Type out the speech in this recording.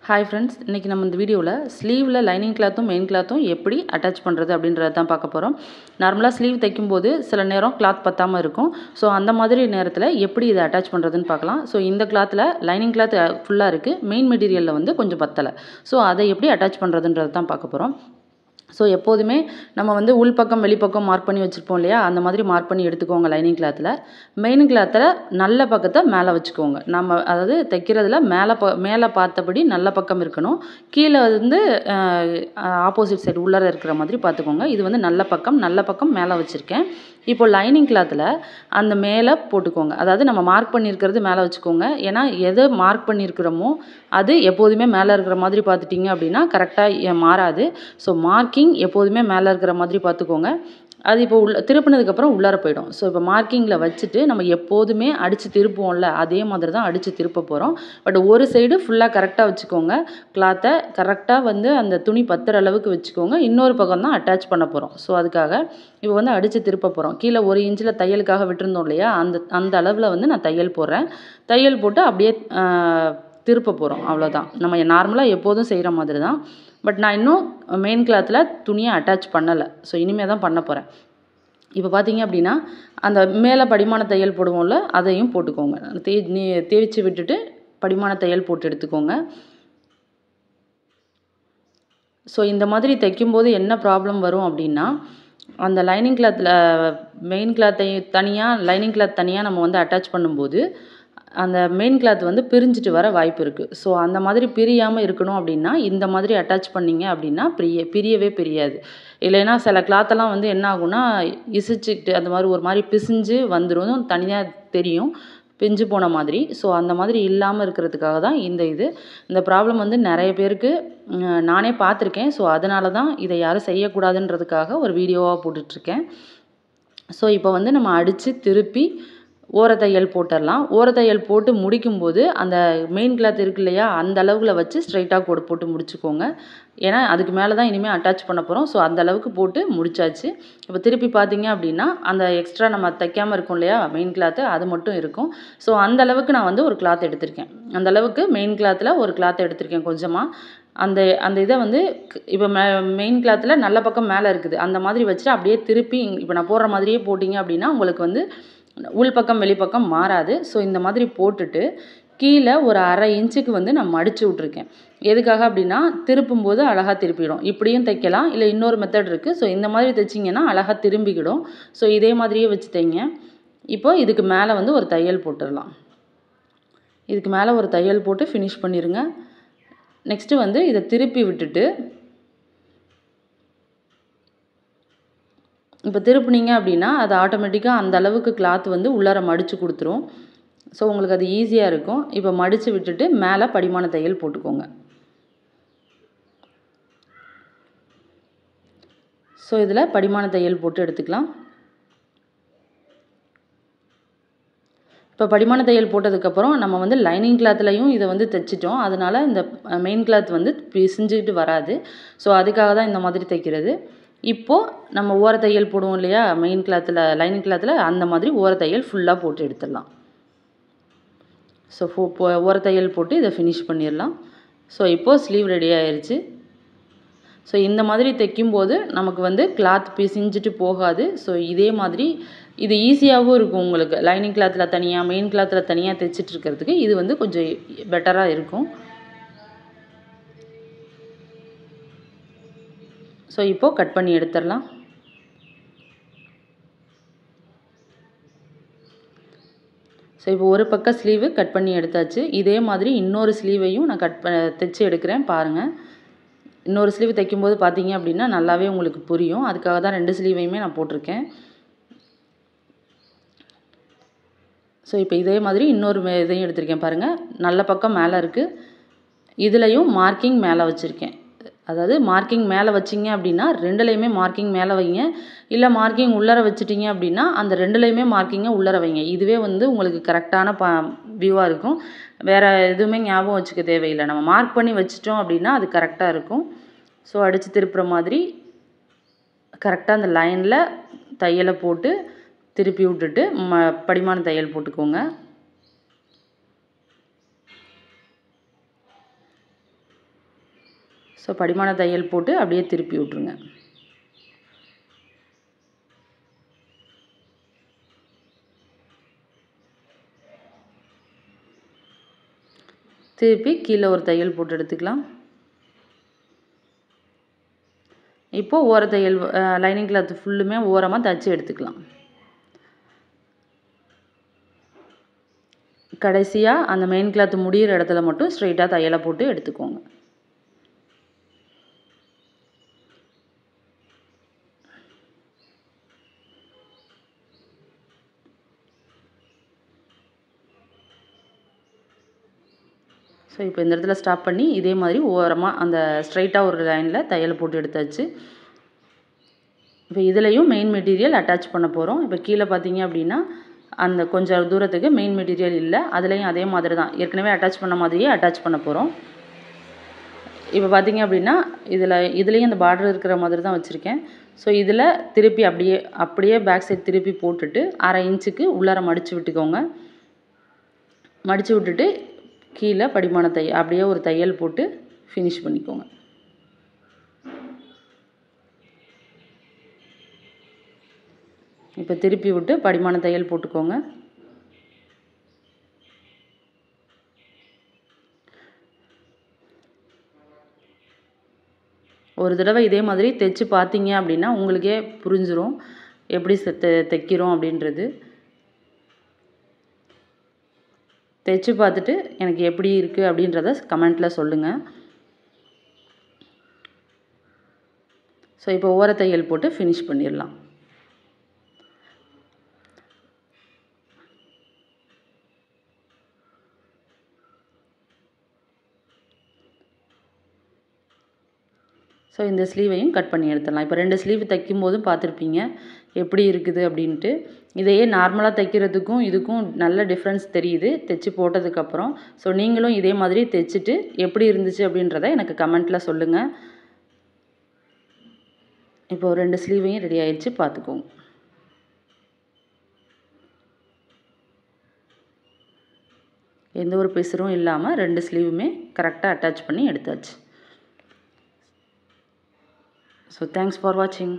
Hi friends, இன்னைக்கு நம்ம இந்த வீடியோல ஸ்லீவ்ல லைனிங் கிளாத்தும் மெயின் கிளாத்தும் எப்படி அட்டாச் பண்றது அப்படின்றத தான் பார்க்க போறோம். நார்மலா ஸ்லீவ் தைக்கும்போது சில நேரம் கிளாத் பத்தாம இருக்கும். ஸோ அந்த மாதிரி நேரத்துல எப்படி இதை அட்டாச் பண்றதுன்னு பார்க்கலாம். ஸோ இந்த கிளாத்ல லைனிங் கிளாத் ஃபுல்லா இருக்கு. மெயின் மெட்டீரியல்ல வந்து கொஞ்சம் பத்தல. ஸோ அதை எப்படி அட்டாச் பண்றதுன்றத தான் பார்க்க போறோம். ஸோ எப்போதுமே நம்ம வந்து உள்பக்கம் வெளிப்பக்கம் மார்க் பண்ணி வச்சுருப்போம் இல்லையா, அந்த மாதிரி மார்க் பண்ணி எடுத்துக்கோங்க லைனிங் கிளாத்தில். மெயின் கிளாத்தில் நல்ல பக்கத்தை மேலே வச்சுக்கோங்க. நம்ம அதாவது தைக்கிறதுல மேலே பார்த்தபடி நல்ல பக்கம் இருக்கணும். கீழே வந்து ஆப்போசிட் சைடு உள்ளார இருக்கிற மாதிரி பார்த்துக்கோங்க. இது வந்து நல்ல பக்கம் மேலே வச்சுருக்கேன். இப்போ லைனிங் கிளாத்தில் அந்த மேலே போட்டுக்கோங்க. அதாவது நம்ம மார்க் பண்ணியிருக்கிறது மேலே வச்சுக்கோங்க. ஏன்னா எதை மார்க் பண்ணியிருக்கிறோமோ அது எப்போதுமே மேலே இருக்கிற மாதிரி பார்த்துட்டிங்க அப்படின்னா கரெக்டாக மாறாது. ஸோ மார்க்கிங் எப்போதுமே மேலே இருக்கிற மாதிரி பார்த்துக்கோங்க. அது இப்போ திருப்பினதுக்கப்புறம் உள்ளார போயிடும். ஸோ இப்போ மார்க்கிங்கில் வச்சுட்டு நம்ம எப்போதுமே அடித்து திருப்புவோம்ல, அதே மாதிரி தான் அடித்து திருப்ப போகிறோம். பட் ஒரு சைடு ஃபுல்லாக கரெக்டாக வச்சுக்கோங்க. கிளாத்தை கரெக்டாக வந்து அந்த துணி பத்துற அளவுக்கு வச்சுக்கோங்க. இன்னொரு பக்கம் தான் அட்டாச் பண்ண போகிறோம். ஸோ அதுக்காக இப்போ வந்து அடித்து திருப்ப போகிறோம். கீழே 1 இன்ச்சில் தையலுக்காக விட்டுருந்தோம் இல்லையா, அந்த அளவில் வந்து நான் தையல் போடுறேன். தையல் போட்டு அப்படியே திருப்ப போகிறோம். அவ்வளோதான். நம்ம நார்மலாக எப்போதும் செய்கிற மாதிரி தான். பட் நான் இன்னும் மெயின் கிளாத்தில் துணியை அட்டாச் பண்ணலை. ஸோ இனிமேல் தான் பண்ண போகிறேன். இப்போ பார்த்தீங்க அப்படின்னா அந்த மேலே படிமான தையல் போடுவோம்ல, அதையும் போட்டுக்கோங்க. தேய்ச்சி விட்டுட்டு படிமான தையல் போட்டு எடுத்துக்கோங்க. ஸோ இந்த மாதிரி தைக்கும்போது என்ன ப்ராப்ளம் வரும் அப்படின்னா, அந்த லைனிங் கிளாத்தில் மெயின் கிளாத்தை தனியாக லைனிங் கிளாத் தனியாக நம்ம வந்து அட்டாச் பண்ணும்போது அந்த மெயின் கிளாத் வந்து பிரிஞ்சிட்டு வர வாய்ப்பு இருக்குது. ஸோ அந்த மாதிரி பிரியாமல் இருக்கணும் அப்படின்னா இந்த மாதிரி அட்டாச் பண்ணிங்க அப்படின்னா பிரியவே பிரியாது. இல்லைன்னா சில கிளாத்தெல்லாம் வந்து என்ன ஆகும்னா இசிச்சுக்கிட்டு அந்த மாதிரி ஒரு மாதிரி பிசிஞ்சு வந்துடும், தனியாக தெரியும் பிஞ்சு போன மாதிரி. ஸோ அந்த மாதிரி இல்லாமல் இருக்கிறதுக்காக தான் இந்த ப்ராப்ளம் வந்து நிறைய பேருக்கு நானே பார்த்துருக்கேன். ஸோ அதனால தான் இதை யாரும் செய்யக்கூடாதுன்றதுக்காக ஒரு வீடியோவாக போட்டுட்ருக்கேன். ஸோ இப்போ வந்து நம்ம அடித்து திருப்பி ஓரத்தையல் போட்டுடலாம். ஓரத்தையல் போட்டு முடிக்கும்போது அந்த மெயின் கிளாத் இருக்கு இல்லையா, அந்த அளவுக்குல வச்சு ஸ்ட்ரைட்டாக கோடு போட்டு முடிச்சுக்கோங்க. ஏன்னா அதுக்கு மேலே தான் இனிமேல் அட்டாச் பண்ண போகிறோம். ஸோ அந்த அளவுக்கு போட்டு முடிச்சாச்சு. இப்போ திருப்பி பார்த்தீங்க அப்படின்னா அந்த எக்ஸ்ட்ரா நம்ம தைக்காமல் இருக்கும் இல்லையா மெயின் கிளாத்து, அது மட்டும் இருக்கும். ஸோ அந்த அளவுக்கு நான் வந்து ஒரு கிளாத் எடுத்திருக்கேன். அந்த அளவுக்கு மெயின் கிளாத்தில் ஒரு கிளாத் எடுத்திருக்கேன் கொஞ்சமாக. அந்த இதை வந்து இப்போ மெயின் கிளாத்தில் நல்ல பக்கம் மேலே இருக்குது, அந்த மாதிரி வச்சுட்டு அப்படியே திருப்பி இப்போ நான் போடுற மாதிரியே போட்டிங்க அப்படின்னா உங்களுக்கு வந்து உள்பக்கம் வெளிப்பக்கம் மாறாது. ஸோ இந்த மாதிரி போட்டுட்டு கீழே ஒரு 1/2 இன்ச்சுக்கு வந்து நான் மடித்து விட்ருக்கேன். எதுக்காக அப்படின்னா திருப்பும்போது அழகாக திருப்பிடும். இப்படியும் தைக்கலாம், இல்லை இன்னொரு மெத்தட் இருக்குது. ஸோ இந்த மாதிரி தைச்சிங்கன்னா அழகாக திரும்பிக்கிடும். ஸோ இதே மாதிரியே வச்சு தைங்க. இப்போ இதுக்கு மேலே வந்து ஒரு தையல் போட்டுடலாம். இதுக்கு மேலே ஒரு தையல் போட்டு ஃபினிஷ் பண்ணிடுங்க. நெக்ஸ்ட்டு வந்து இதை திருப்பி விட்டுட்டு இப்போ திருப்புனீங்க அப்படின்னா அது ஆட்டோமேட்டிக்காக அந்த அளவுக்கு கிளாத் வந்து உள்ளார மடித்து கொடுத்துரும். ஸோ உங்களுக்கு அது ஈஸியாக இருக்கும். இப்போ மடித்து விட்டுட்டு மேலே படிமான தையல் போட்டுக்கோங்க. ஸோ இதில் படிமான தையல் போட்டு எடுத்துக்கலாம். இப்போ படிமான தையல் போட்டதுக்கப்புறம் நம்ம வந்து லைனிங் கிளாத்லையும் இதை வந்து தைச்சிட்டோம். அதனால் இந்த மெயின் கிளாத் வந்து பிசிஞ்சுக்கிட்டு வராது. ஸோ அதுக்காக தான் இந்த மாதிரி தைக்கிறது. இப்போது நம்ம ஓரத்தையல் போடுவோம் இல்லையா மெயின் கிளாத்தில் லைனிங் கிளாத்தில், அந்த மாதிரி ஓரத்தையல் ஃபுல்லாக போட்டு எடுத்துடலாம். ஸோ ஓரத்தையல் போட்டு இதை ஃபினிஷ் பண்ணிடலாம். ஸோ இப்போது ஸ்லீவ் ரெடி ஆயிடுச்சு. ஸோ இந்த மாதிரி தைக்கும்போது நமக்கு வந்து கிளாத் பிசிஞ்சிட்டு போகாது. ஸோ இதே மாதிரி இது ஈஸியாகவும் இருக்கும் உங்களுக்கு. லைனிங் கிளாத்தில் தனியாக மெயின் கிளாத்தில் தனியாக தைச்சிட்ருக்கிறதுக்கு இது வந்து கொஞ்சம் பெட்டராக இருக்கும். ஸோ இப்போது கட் பண்ணி எடுத்துடலாம். ஸோ இப்போ ஒரு பக்கம் ஸ்லீவு கட் பண்ணி எடுத்தாச்சு. இதே மாதிரி இன்னொரு ஸ்லீவையும் நான் தைச்சி எடுக்கிறேன் பாருங்கள். இன்னொரு ஸ்லீவ் தைக்கும்போது பார்த்தீங்க அப்படின்னா நல்லாவே உங்களுக்கு புரியும். அதுக்காக தான் 2 ஸ்லீவையுமே நான் போட்டிருக்கேன். ஸோ இப்போ இதே மாதிரி இன்னொரு இதையும் எடுத்திருக்கேன் பாருங்கள். நல்ல பக்கம் மேலே இருக்குது. இதுலேயும் மார்க்கிங் மேலே வச்சுருக்கேன். அதாவது மார்க்கிங் மேலே வச்சிங்க அப்படின்னா 2லையுமே மார்க்கிங் மேலே வைங்க. இல்லை மார்க்கிங் உள்ளார வச்சுட்டிங்க அப்படின்னா அந்த 2லையுமே மார்க்கிங்கை உள்ளார வைங்க. இதுவே வந்து உங்களுக்கு கரெக்டான வியூவாக இருக்கும். வேறு எதுவுமே ஞாபகம் வச்சுக்க தேவையில்லை. நம்ம மார்க் பண்ணி வச்சிட்டோம் அப்படின்னா அது கரெக்டாக இருக்கும். ஸோ அடித்து திருப்புற மாதிரி கரெக்டாக அந்த லைனில் தையலை போட்டு திருப்பி விட்டுட்டு படிமான தையல் போட்டுக்கோங்க. ஸோ படிமான தையல் போட்டு அப்படியே திருப்பி விட்ருங்க. திருப்பி கீழே ஒரு தையல் போட்டு எடுத்துக்கலாம். இப்போது ஓர தையல் லைனிங் கிளாத் ஃபுல்லுமே ஓரமாக தைச்சி எடுத்துக்கலாம். கடைசியாக அந்த மெயின் கிளாத் முடிகிற இடத்துல மட்டும் ஸ்ட்ரைட்டாக தையலை போட்டு எடுத்துக்கோங்க. ஸோ இப்போ இந்த இடத்துல ஸ்டாப் பண்ணி இதே மாதிரி ஓரமாக அந்த ஸ்ட்ரைட்டாக ஒரு லைனில் தையலை போட்டு எடுத்தாச்சு. இப்போ இதுலேயும் மெயின் மெட்டீரியல் அட்டாச் பண்ண போகிறோம். இப்போ கீழே பார்த்தீங்க அப்படின்னா அந்த கொஞ்சம் தூரத்துக்கு மெயின் மெட்டீரியல் இல்லை, அதுலேயும் அதே மாதிரி தான் ஏற்கனவே அட்டாச் பண்ண மாதிரியே அட்டாச் பண்ண போகிறோம். இப்போ பார்த்தீங்க அப்படின்னா இதுலேயும் அந்த பார்டர் இருக்கிற மாதிரி தான் வச்சுருக்கேன். ஸோ இதில் திருப்பி அப்படியே பேக் சைட் திருப்பி போட்டுட்டு 1/2 இன்ச்சுக்கு உள்ளார மடித்து விட்டுக்கோங்க. மடித்து விட்டுட்டு கீழே படிமான தையல் அப்படியே ஒரு தையல் போட்டு ஃபினிஷ் பண்ணிக்கோங்க. இப்போ திருப்பி விட்டு படிமான தையல் போட்டுக்கோங்க. ஒரு தடவை இதே மாதிரி தைச்சு பார்த்தீங்க அப்படின்னா உங்களுக்கே புரிஞ்சிடும் எப்படி தைக்கிறோம் அப்படின்றது. தைச்சு பார்த்துட்டு எனக்கு எப்படி இருக்குது அப்படின்றத கமெண்ட்டில் சொல்லுங்கள். ஸோ இப்போ ஓர தையல் போட்டு ஃபினிஷ் பண்ணிடலாம். ஸோ இந்த ஸ்லீவையும் கட் பண்ணி எடுத்துடலாம். இப்போ 2 ஸ்லீவ் தைக்கும் போதும் பார்த்துருப்பீங்க எப்படி இருக்குது அப்படின்ட்டு. இதையே நார்மலாக தைக்கிறதுக்கும் இதுக்கும் நல்ல டிஃப்ரென்ஸ் தெரியுது தைச்சி போட்டதுக்கப்புறம். ஸோ நீங்களும் இதே மாதிரி தைச்சிட்டு எப்படி இருந்துச்சு அப்படின்றத எனக்கு கமெண்ட்டில் சொல்லுங்கள். இப்போ 2 ஸ்லீவையும் ரெடி ஆயிடுச்சு, பார்த்துக்கோங்க. எந்த ஒரு பிசுறும் இல்லாமல் 2 ஸ்லீவுமே கரெக்டாக அட்டாச் பண்ணி எடுத்தாச்சு. So thanks for watching.